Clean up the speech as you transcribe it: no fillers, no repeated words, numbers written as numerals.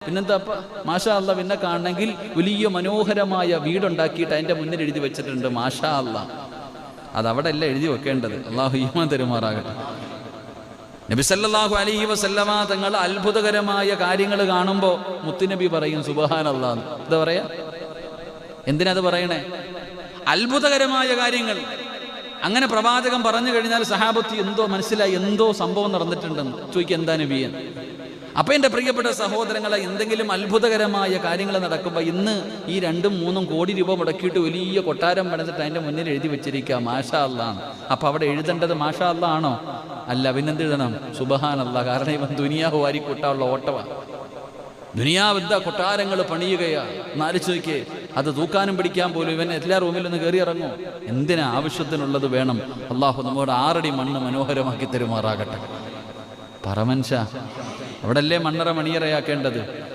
പിന്നെന്താ മാഷാ അല്ലാ. പിന്നെ കാണണമെങ്കിൽ വലിയ മനോഹരമായ വീടുണ്ടാക്കിയിട്ട് അതിൻ്റെ മുന്നിൽ എഴുതി വെച്ചിട്ടുണ്ട് മാഷാ അല്ലാ. അതവിടെ അല്ല എഴുതി വെക്കേണ്ടത്. അള്ളാഹു ഈമാൻ തരുമാറാകട്ടെ. നബി സല്ലല്ലാഹു അലൈഹി വസല്ലമ തങ്ങൾ അത്ഭുതകരമായ കാര്യങ്ങൾ കാണുമ്പോൾ മുത്തുനബി പറയും സുബ്ഹാനല്ലാഹ്. എന്താ പറയാ? എന്തിനാ അത് പറയണേ? അത്ഭുതകരമായ കാര്യങ്ങൾ അങ്ങനെ പ്രവാചകൻ പറഞ്ഞു കഴിഞ്ഞാൽ സഹാബത്ത് എന്തോ മനസ്സിലായി, എന്തോ സംഭവം നടന്നിട്ടുണ്ടെന്ന് ചോദിക്കുക, എന്താ നബിയെ? അപ്പം എൻ്റെ പ്രിയപ്പെട്ട സഹോദരങ്ങളെ, എന്തെങ്കിലും അത്ഭുതകരമായ കാര്യങ്ങൾ നടക്കുമ്പോൾ ഇന്ന് ഈ 2-3 കോടി രൂപ മുടക്കിയിട്ട് വലിയ കൊട്ടാരം പണിതിട്ട് അതിൻ്റെ മുന്നിൽ എഴുതി വെച്ചിരിക്കുക മാഷാ അല്ലാഹ്. അപ്പം അവിടെ എഴുതേണ്ടത് മാഷാ അല്ലാഹ് ആണോ? അല്ല, പിന്നെന്ത് എഴുതണം? സുബ്ഹാനല്ലാഹ്. കാരണം ഇവൻ ദുനിയാവ് വാരി കൂട്ടാനുള്ള ഓട്ടമാണ്. ദുനിയാവ് എന്താ കൊട്ടാരങ്ങൾ പണിയുകയാണ്. എന്നാലോചിച്ച് നോക്കിയേ, അത് തൂക്കാനും പിടിക്കാൻ പോലും ഇവൻ എല്ലാ റൂമിലൊന്ന് കയറി ഇറങ്ങും. എന്തിനാ? ആവശ്യത്തിനുള്ളത് വേണം. അള്ളാഹു നമ്മുടെ 6 അടി മണ്ണ് മനോഹരമാക്കി തരുമാറാകട്ടെ. പറമൻഷ അവിടെ അല്ലേ മണ്ണറ മണിയറയാക്കേണ്ടത്.